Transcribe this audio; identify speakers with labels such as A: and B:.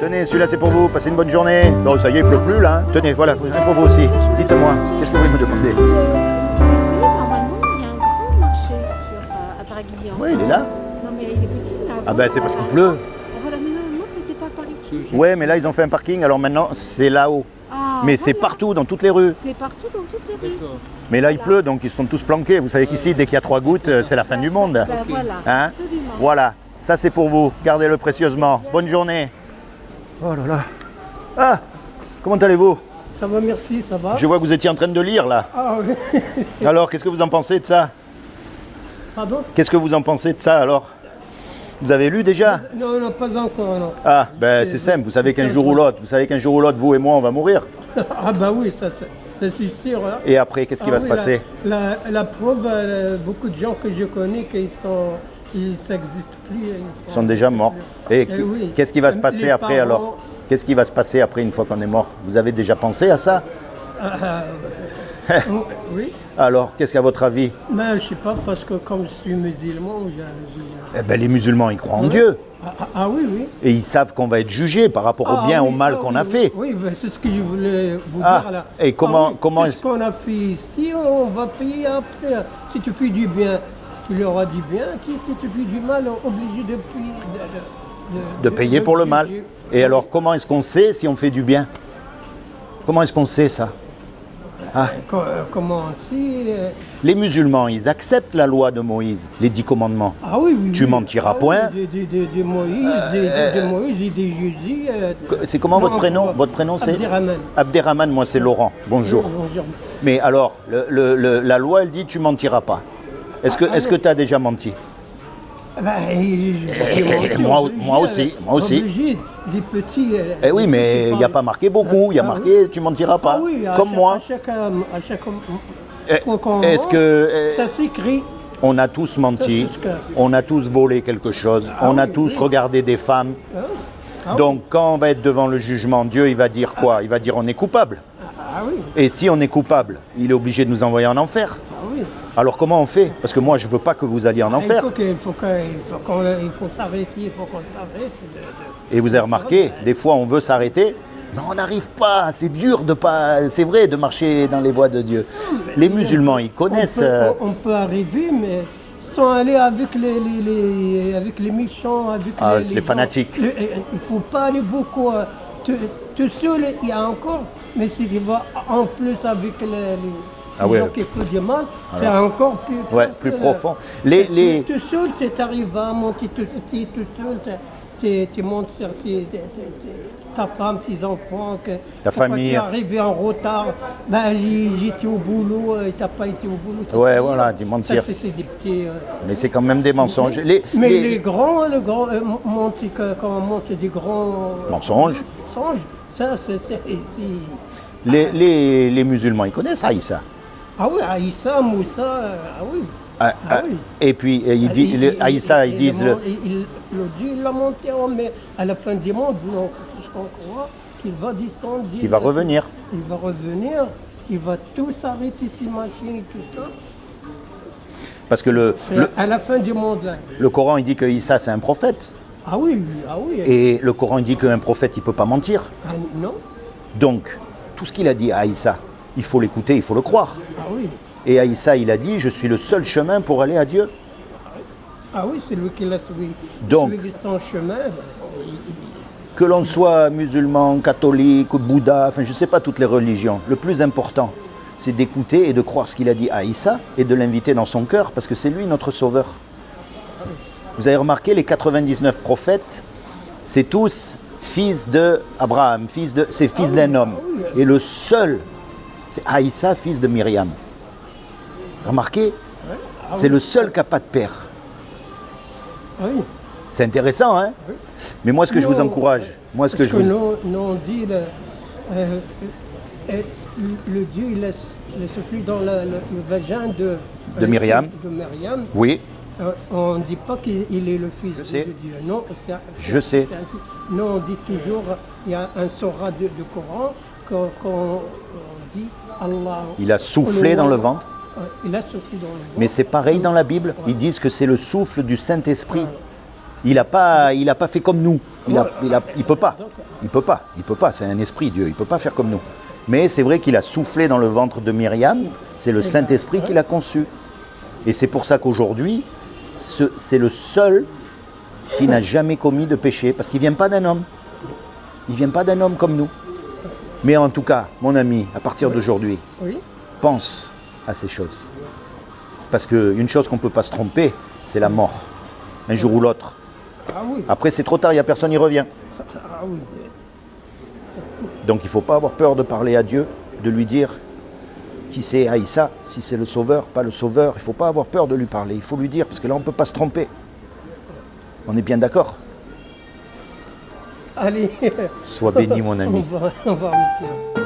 A: Tenez, celui-là c'est pour vous, passez une bonne journée. Non, ça y est, il pleut plus là. Hein. Tenez, voilà, un pour vous aussi. Dites-moi, qu'est-ce que vous voulez me demander?
B: Normalement, il y a un grand marché à Draguignan.
A: Oui, il est là.
B: Non, mais il est petit là.
A: Ah ben c'est parce qu'il pleut.
B: Voilà, mais non, c'était pas par ici.
A: Ouais, mais là ils ont fait un parking, alors maintenant c'est là-haut.
B: Ah,
A: Mais c'est
B: voilà.
A: partout, dans toutes les rues.
B: C'est partout dans toutes les rues.
A: Mais là il pleut, donc ils sont tous planqués. Vous savez qu'ici, dès qu'il y a 3 gouttes, c'est la fin du monde.
B: Ben, voilà,
A: Hein?
B: absolument.
A: Voilà, ça c'est pour vous. Gardez-le précieusement. Bonne journée. Oh là là. Ah, comment allez-vous?
C: Ça va, merci, ça va.
A: Je vois que vous étiez en train de lire là.
C: Ah oui.
A: Alors, qu'est-ce que vous en pensez de ça?
C: Pardon?
A: Qu'est-ce que vous en pensez de ça alors? Vous avez lu déjà?
C: Non, non, pas encore, non.
A: Ah, ben c'est simple, vous savez qu'un jour ou l'autre, vous et moi, on va mourir.
C: Ah bah oui, ça c'est sûr. Hein.
A: Et après, qu'est-ce qui va se passer?
C: La preuve, beaucoup de gens que je connais, ils s'existent plus.
A: Ils sont déjà morts. Et
C: oui.
A: qu'est-ce qui va se passer
C: Les
A: après
C: parents-
A: alors? Qu'est-ce qui va se passer après une fois qu'on est mort? Vous avez déjà pensé à ça?
C: Oui,
A: Alors, qu'est-ce qu'à votre avis?
C: mais je sais pas, parce que comme je suis musulman,
A: Eh ben, les musulmans, ils croient en Dieu.
C: oui, oui.
A: Et ils savent qu'on va être jugé par rapport au bien,
C: oui,
A: au mal qu'on a
C: oui,
A: fait.
C: Oui, ben, c'est ce que je voulais vous
A: Ah,
C: dire là.
A: et comment-
C: oui,
A: comment
C: tout
A: est-ce-
C: ce qu'on a fait ici, on va payer après. Si tu fais du bien, tu leur as du bien. Si tu fais du mal, on est obligé de payer.
A: De payer pour le mal.
C: juger.
A: Et alors, comment est-ce qu'on sait si on fait du bien? Comment est-ce qu'on sait ça?
C: Comment si
A: Les musulmans, ils acceptent la loi de Moïse, les 10 commandements.
C: Ah oui, oui.
A: Tu
C: oui.
A: mentiras
C: Ah oui,
A: point.
C: De Moïse, de Moïse et de Jésus.
A: C'est comment votre prénom? Votre prénom c'est
C: Abderrahman.
A: Abderrahman, moi c'est Laurent. Bonjour.
C: Bonjour.
A: Mais alors, la loi, elle dit tu mentiras pas. Est-ce que tu as déjà menti?
C: Ben, j'ai menti,
A: moi
C: obligé,
A: aussi.
C: Obligé, des petits.
A: Eh oui, mais il n'y a pas marqué beaucoup, il y a marqué tu mentiras pas.
C: Ah oui,
A: Comme moi.
C: À chaque
A: Eh,
C: fois qu'on
A: est-ce
C: vend,
A: que-
C: ça s'écrit.
A: On a tous menti,
C: Ça, c'est ce que-
A: on a tous volé quelque chose, on a
C: oui,
A: tous
C: oui.
A: regardé des femmes.
C: Ah
A: Donc quand on va être devant le jugement, Dieu il va dire quoi? Il va dire on est coupable.
C: Ah oui,
A: Et si on est coupable, il est obligé de nous envoyer en enfer.
C: ah oui.
A: Alors comment on fait? Parce que moi je veux pas que vous alliez en enfer.
C: Il faut s'arrêter, il faut qu'on s'arrête.
A: Et vous avez remarqué, des fois on veut s'arrêter, mais on n'arrive pas, c'est dur de pas, c'est vrai de marcher dans les voies de Dieu. Les musulmans ils connaissent.
C: On peut arriver, mais sans aller avec les méchants, avec
A: les fanatiques.
C: Il ne faut pas aller beaucoup. Tout seul, il y a encore, mais si tu vas en plus avec les gens qui font du mal, c'est encore plus.
A: Ouais, plus profond.
C: Tout seul, tu arrives à monter tout seul, tu montes sur ta femme, tes enfants.
A: Ta famille.
C: Tu es arrivé en retard, ben, j'étais au boulot, et tu n'as pas été au boulot.
A: Ouais, voilà, du mentir.
C: Ça, c'est des petits.
A: Mais c'est quand même des mensonges.
C: Mais les grands, quand on monte des grands
A: Mensonges.
C: Ça, c'est ici.
A: Les musulmans ils connaissent Aïssa.
C: Ah oui, Aïssa, Moussa, ah oui. Oui.
A: Et puis Aïssa ils disent
C: le Dieu l'a monté, mais à la fin du monde, non, tout ce qu'on croit, qu'il va descendre.
A: qu'il va revenir.
C: Il va revenir, il va tout s'arrêter, ces machines et tout ça.
A: Parce que
C: À la fin du monde, là.
A: le Coran il dit que Issa c'est un prophète.
C: Ah oui, ah oui.
A: Et le Coran il dit qu'un prophète il peut pas mentir.
C: Ah, non.
A: Donc tout ce qu'il a dit à Aïssa, il faut l'écouter, il faut le croire.
C: Ah oui.
A: Et Aïssa il a dit je suis le seul chemin pour aller à Dieu.
C: Ah oui, c'est lui qui l'a suivi.
A: Donc,
C: Suivi son chemin.
A: Que l'on soit musulman, catholique, Bouddha, enfin je ne sais pas toutes les religions, le plus important c'est d'écouter et de croire ce qu'il a dit à Aïssa et de l'inviter dans son cœur parce que c'est lui notre sauveur. Vous avez remarqué les 99 prophètes, c'est tous fils d'Abraham, c'est fils d'un homme. Et le seul, c'est Aïssa, fils de Myriam. Remarquez, c'est le seul qui n'a pas de père.
C: Ah oui.
A: C'est intéressant, hein?
C: Oui.
A: Mais moi, ce que je vous encourage,
C: Nous, on dit, le Dieu, il laisse souffler dans le vagin
A: de Myriam.
C: De Myriam.
A: Oui,
C: On ne dit pas qu'il est le fils de
A: sais.
C: Dieu. Non,
A: Je sais.
C: Non, on dit toujours, il y a un sorat de Coran, qu'on dit Allah.
A: il a soufflé dans le ventre.
C: Il a soufflé dans le ventre.
A: Mais c'est pareil dans la Bible. Ils disent que c'est le souffle du Saint-Esprit. Il n'a pas fait comme nous. Il peut pas. Il peut pas. C'est un esprit, Dieu. Il peut pas faire comme nous. Mais c'est vrai qu'il a soufflé dans le ventre de Myriam. C'est le Saint-Esprit qui l'a conçu. Et c'est pour ça qu'aujourd'hui, c'est le seul qui n'a jamais commis de péché. Parce qu'il ne vient pas d'un homme. Il ne vient pas d'un homme comme nous. Mais en tout cas, mon ami, à partir d'aujourd'hui, pense à ces choses. Parce qu'une chose qu'on ne peut pas se tromper, c'est la mort. Un jour ou l'autre. Après, c'est trop tard, il n'y a personne qui revient. Donc il ne faut pas avoir peur de parler à Dieu, de lui dire qui c'est Aïssa, si c'est le sauveur, pas le sauveur. Il ne faut pas avoir peur de lui parler. Il faut lui dire, parce que là, on ne peut pas se tromper. On est bien d'accord?
C: Allez.
A: Sois béni, mon ami.
C: Au revoir, monsieur.